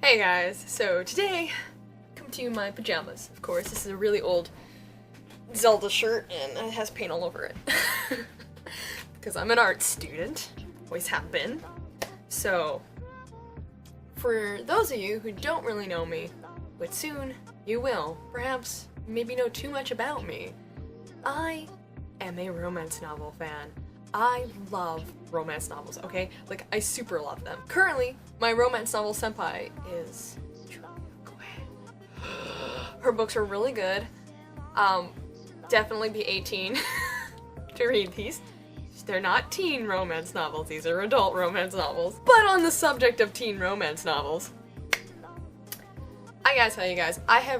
Hey guys, so today, come to you in my pajamas. Of course, this is a really old Zelda shirt and it has paint all over it. Because I'm an art student, always have been. So, for those of you who don't really know me, but soon you will, perhaps maybe know too much about me, I am a romance novel fan. I love romance novels, okay? Like, I super love them. Currently, my romance novel senpai is her books are really good. Definitely be 18 to read these. They're not teen romance novels, these are adult romance novels. But on the subject of teen romance novels, I gotta tell you guys, I feel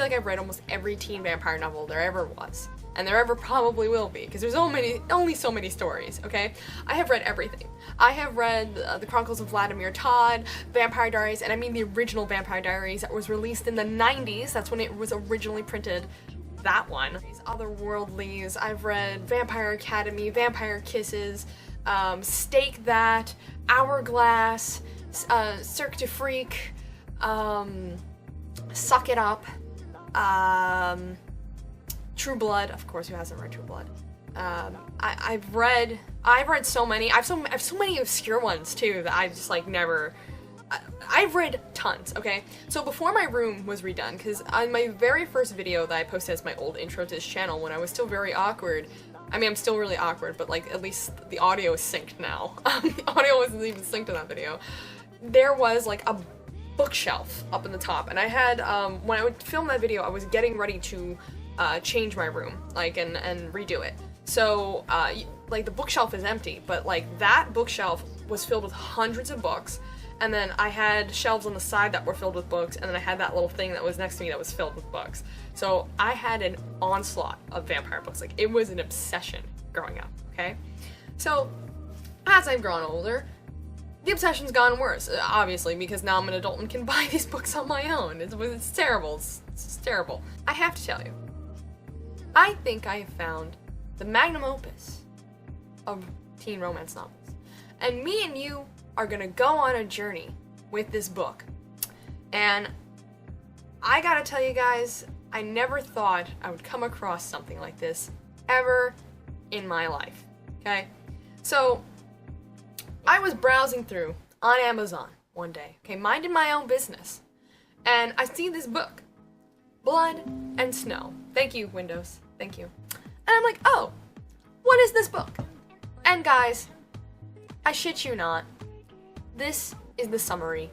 like I've read almost every teen vampire novel there ever was. And there ever probably will be, because there's only so many stories, okay? I have read everything. I have read the Chronicles of Vladimir Todd, Vampire Diaries, and I mean the original Vampire Diaries that was released in the 90s. That's when it was originally printed. That one. These Otherworldlies. I've read Vampire Academy, Vampire Kisses, Stake That, Hourglass, Cirque du Freak, Suck It Up, True Blood, of course, who hasn't read True Blood? I've read so many. I have so many obscure ones too that I've just like never. I've read tons. Okay, so before my room was redone, because on my very first video that I posted as my old intro to this channel, when I was still very awkward. I mean, I'm still really awkward, but like at least the audio is synced now. The audio wasn't even synced in that video. There was like a bookshelf up in the top, and I had when I would film that video, I was getting ready to change my room, like, and redo it. So, like, the bookshelf is empty, but, like, that bookshelf was filled with hundreds of books, and then I had shelves on the side that were filled with books, and then I had that little thing that was next to me that was filled with books. So, I had an onslaught of vampire books. Like, it was an obsession growing up, okay? So, as I've grown older, the obsession's gotten worse, obviously, because now I'm an adult and can buy these books on my own. It's terrible. It's terrible. I have to tell you, I think I have found the magnum opus of teen romance novels. And me and you are gonna go on a journey with this book. And I gotta tell you guys, I never thought I would come across something like this ever in my life, okay? So, I was browsing through on Amazon one day, okay, minding my own business. And I see this book, Blood and Snow. Thank you, Windows. Thank you. And I'm like, oh, what is this book? And guys, I shit you not, this is the summary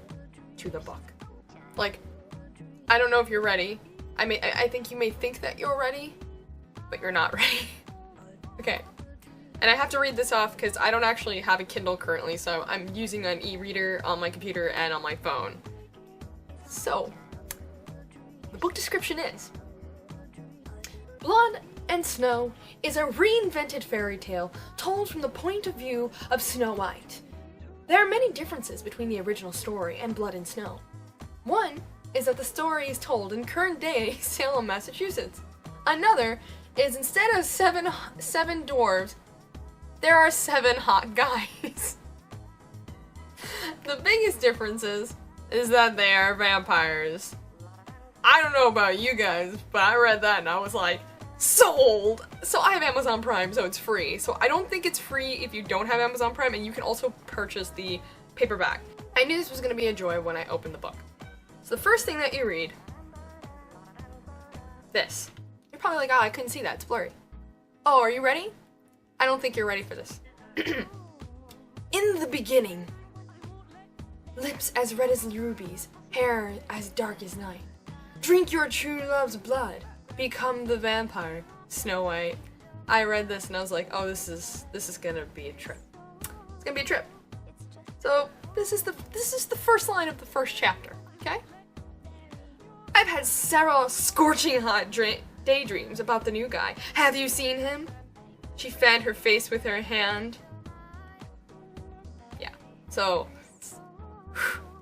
to the book. Like, I don't know if you're ready. I think you may think that you're ready, but you're not ready. Okay. And I have to read this off because I don't actually have a Kindle currently, so I'm using an e-reader on my computer and on my phone. So, the book description is: Blood and Snow is a reinvented fairy tale told from the point of view of Snow White. There are many differences between the original story and Blood and Snow. One is that the story is told in current-day Salem, Massachusetts. Another is instead of seven dwarves, there are 7 hot guys. The biggest difference is that they are vampires. I don't know about you guys, but I read that and I was like, sold! So I have Amazon Prime, so it's free. So I don't think it's free if you don't have Amazon Prime, and you can also purchase the paperback. I knew this was gonna be a joy when I opened the book. So the first thing that you read, this. You're probably like, oh, I couldn't see that, it's blurry. Oh, are you ready? I don't think you're ready for this. In the beginning, lips as red as rubies, hair as dark as night. Drink your true love's blood. Become the vampire, Snow White. I read this and I was like, oh, this is gonna be a trip. It's gonna be a trip. So this is the first line of the first chapter, okay? I've had several scorching hot daydreams about the new guy. Have you seen him? She fanned her face with her hand. Yeah, so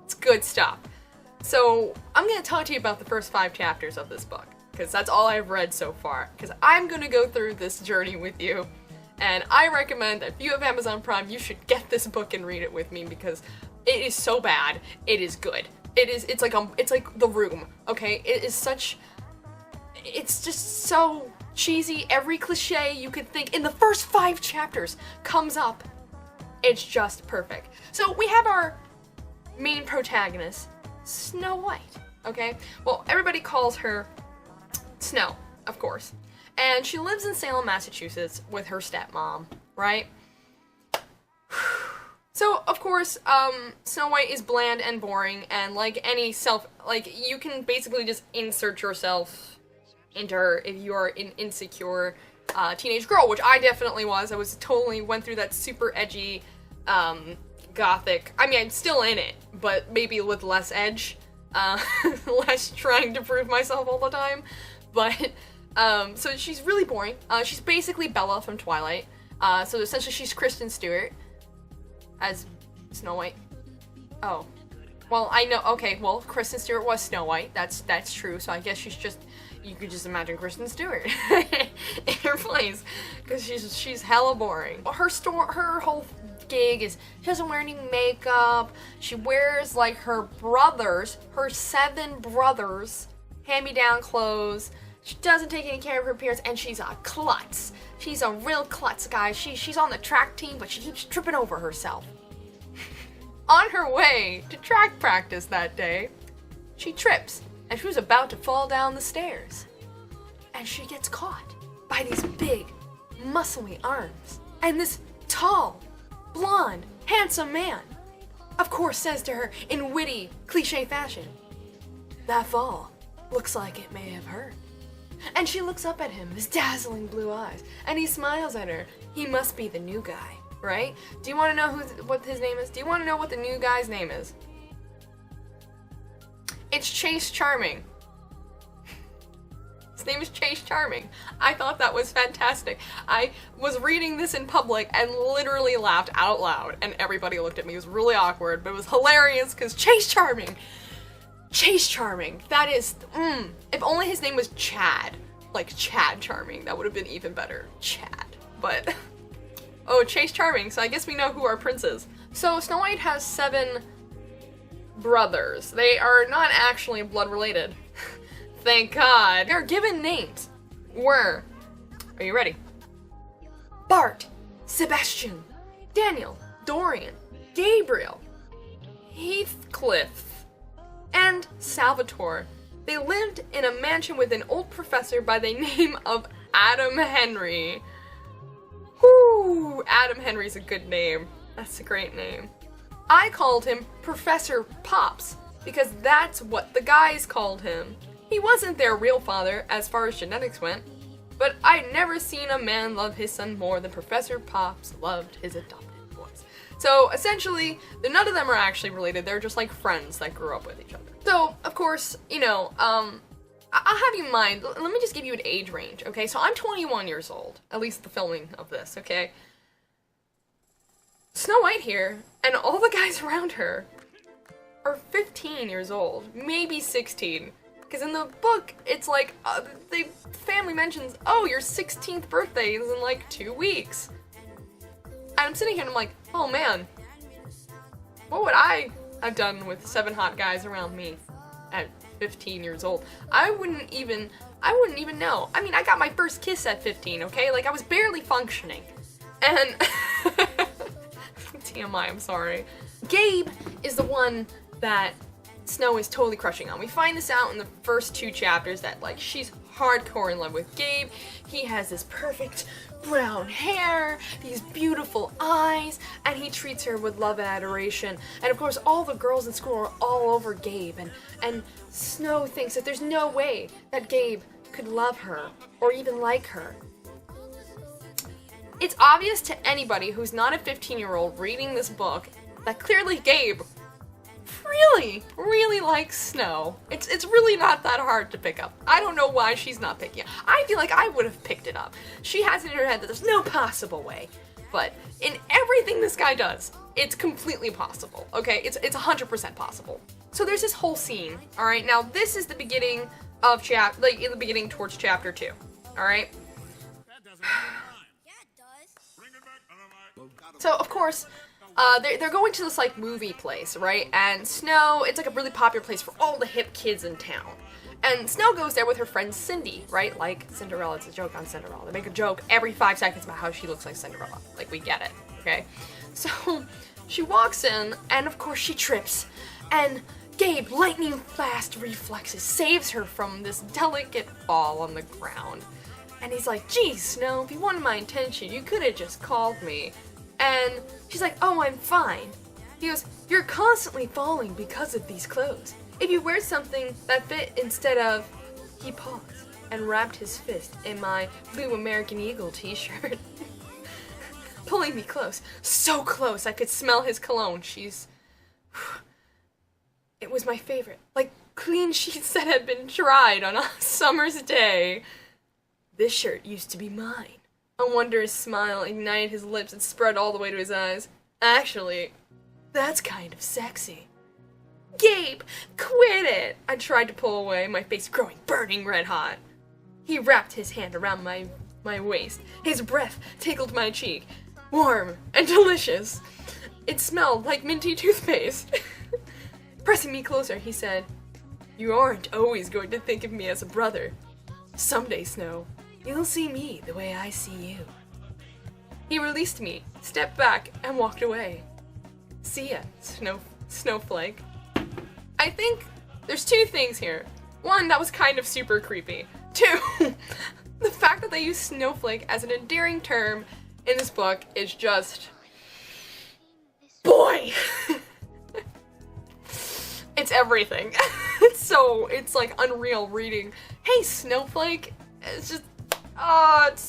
it's good stuff. So I'm gonna talk to you about the first 5 chapters of this book, because that's all I've read so far, because I'm gonna go through this journey with you, and I recommend that if you have Amazon Prime, you should get this book and read it with me, because It is so bad. It is good. It's like The Room, okay? It is such, it's just so cheesy. Every cliche you could think in the first 5 chapters comes up. It's just perfect. So we have our main protagonist, Snow White, okay? Well, everybody calls her Snow, of course. And she lives in Salem, Massachusetts with her stepmom, right? So, of course, Snow White is bland and boring, and like any you can basically just insert yourself into her if you are an insecure teenage girl, which I definitely was. I went through that super edgy, gothic, I mean, I'm still in it, but maybe with less edge, less trying to prove myself all the time, but, so she's really boring. She's basically Bella from Twilight, so essentially she's Kristen Stewart as Snow White. Oh. Well, I know, okay, well, Kristen Stewart was Snow White, that's true, so I guess she's just, you could just imagine Kristen Stewart in her place, because she's hella boring. Her whole gig is, she doesn't wear any makeup, she wears, like, her 7 brothers, hand-me-down clothes, she doesn't take any care of her appearance, and she's a klutz. She's a real klutz, guys. She's on the track team, but she keeps tripping over herself. On her way to track practice that day, she trips, and she was about to fall down the stairs. And she gets caught by these big, muscly arms. And this tall, blonde, handsome man, of course, says to her in witty, cliche fashion, "That fall looks like it may have hurt." And she looks up at him, his dazzling blue eyes, and he smiles at her. He must be the new guy, right? Do you want to know what his name is? Do you want to know what the new guy's name is? It's Chase Charming. His name is Chase Charming. I thought that was fantastic. I was reading this in public and literally laughed out loud, and everybody looked at me. It was really awkward, but it was hilarious because Chase Charming. Chase Charming. That is, if only his name was Chad. Like Chad Charming. That would have been even better. Chad. But, oh, Chase Charming. So I guess we know who our prince is. So Snow White has 7 brothers. They are not actually blood related. Thank God. They are given names. Are you ready? Bart, Sebastian, Daniel, Dorian, Gabriel, Heathcliff, and Salvatore. They lived in a mansion with an old professor by the name of Adam Henry. Whoo! Adam Henry's a good name. That's a great name. I called him Professor Pops because that's what the guys called him. He wasn't their real father as far as genetics went, but I'd never seen a man love his son more than Professor Pops loved his adopted boys. So essentially, none of them are actually related. They're just like friends that grew up with each other. So, of course, you know, I'll have you in mind, let me just give you an age range, okay? So I'm 21 years old, at least the filming of this, okay? Snow White here, and all the guys around her are 15 years old, maybe 16. Because in the book, it's like, the family mentions, oh, your 16th birthday is in like 2 weeks. And I'm sitting here and I'm like, oh man, what would I have done with 7 hot guys around me at 15 years old? I wouldn't even know. I mean, I got my first kiss at 15, okay? Like, I was barely functioning. And, TMI, I'm sorry. Gabe is the one that Snow is totally crushing on. We find this out in the first 2 chapters that, like, she's hardcore in love with Gabe. He has this perfect brown hair, these beautiful eyes, and he treats her with love and adoration. And of course, all the girls in school are all over Gabe, and Snow thinks that there's no way that Gabe could love her or even like her. It's obvious to anybody who's not a 15-year-old reading this book that clearly Gabe really likes Snow. It's really not that hard to pick up. I don't know why she's not picking it. I feel like I would have picked it up. She has it in her head that there's no possible way. But in everything this guy does, it's completely possible, okay? It's 100% possible. So there's this whole scene, alright? Now this is the beginning of in the beginning towards chapter 2, alright? So of course, they're going to this, like, movie place, right? And Snow, it's, like, a really popular place for all the hip kids in town. And Snow goes there with her friend Cindy, right? Like Cinderella, it's a joke on Cinderella. They make a joke every 5 seconds about how she looks like Cinderella. Like, we get it, okay? So, she walks in, and of course she trips, and Gabe, lightning fast reflexes, saves her from this delicate fall on the ground. And he's like, geez, Snow, if you wanted my attention, you could have just called me. And she's like, oh, I'm fine. He goes, you're constantly falling because of these clothes. If you wear something that fit instead of... He paused and wrapped his fist in my blue American Eagle t-shirt, pulling me close. So close, I could smell his cologne. It was my favorite. Like clean sheets that had been dried on a summer's day. This shirt used to be mine. A wondrous smile ignited his lips and spread all the way to his eyes. Actually, that's kind of sexy. Gabe, quit it! I tried to pull away, my face growing burning red hot. He wrapped his hand around my waist. His breath tickled my cheek. Warm and delicious. It smelled like minty toothpaste. Pressing me closer, he said, you aren't always going to think of me as a brother. Someday, Snow, you'll see me the way I see you. He released me, stepped back, and walked away. See ya, Snowflake. I think there's 2 things here. 1, that was kind of super creepy. 2, the fact that they use snowflake as an endearing term in this book is just... boy! It's everything. It's like unreal reading. Hey, Snowflake! It's just,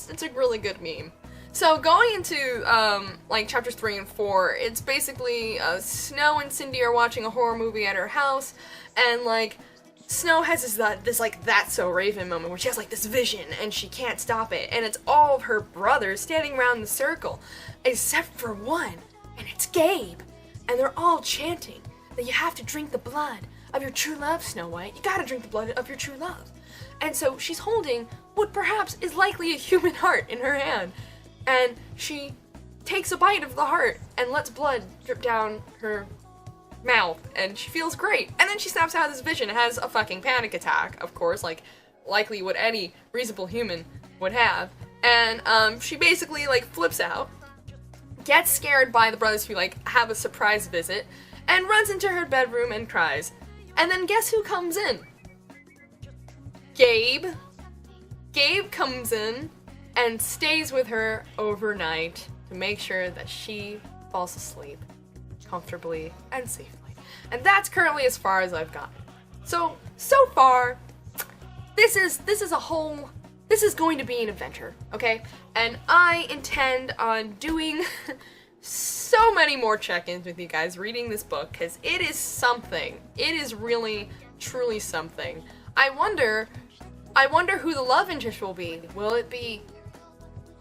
it's a really good meme. So going into, like, chapters 3 and 4, it's basically, Snow and Cindy are watching a horror movie at her house, and, like, Snow has this like, that's so Raven moment where she has, like, this vision, and she can't stop it, and it's all of her brothers standing around the circle, except for one, and it's Gabe, and they're all chanting that you have to drink the blood of your true love, Snow White. You gotta drink the blood of your true love. And so she's holding what perhaps is likely a human heart in her hand. And she takes a bite of the heart and lets blood drip down her mouth, and she feels great. And then she snaps out of this vision and has a fucking panic attack, of course, like likely what any reasonable human would have. And she basically like flips out, gets scared by the brothers who like have a surprise visit, and runs into her bedroom and cries. And then guess who comes in? Gabe. Gabe comes in and stays with her overnight to make sure that she falls asleep comfortably and safely. And that's currently as far as I've gotten. So far, this is going to be an adventure, okay? And I intend on doing so many more check-ins with you guys reading this book, because it is something. It is really, truly something. I wonder who the love interest will be. Will it be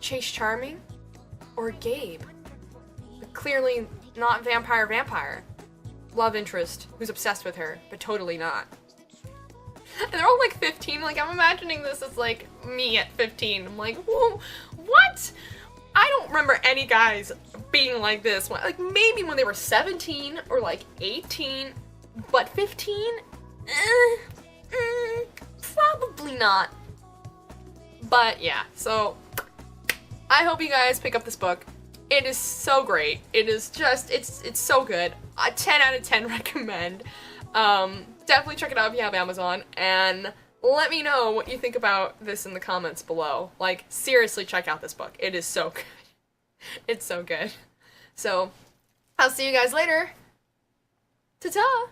Chase Charming or Gabe? But clearly not vampire love interest who's obsessed with her, but totally not. And they're all like 15. Like, I'm imagining this as like me at 15. I'm like, whoa, what? I don't remember any guys being like this. Like, maybe when they were 17 or like 18, but 15? Probably not. But yeah, so I hope you guys pick up this book. It is so great. It is just, it's so good. 10 out of 10 recommend. Definitely check it out if you have Amazon, and let me know what you think about this in the comments below. Like, seriously, check out this book. It is so good. It's so good. So, I'll see you guys later. Ta-ta!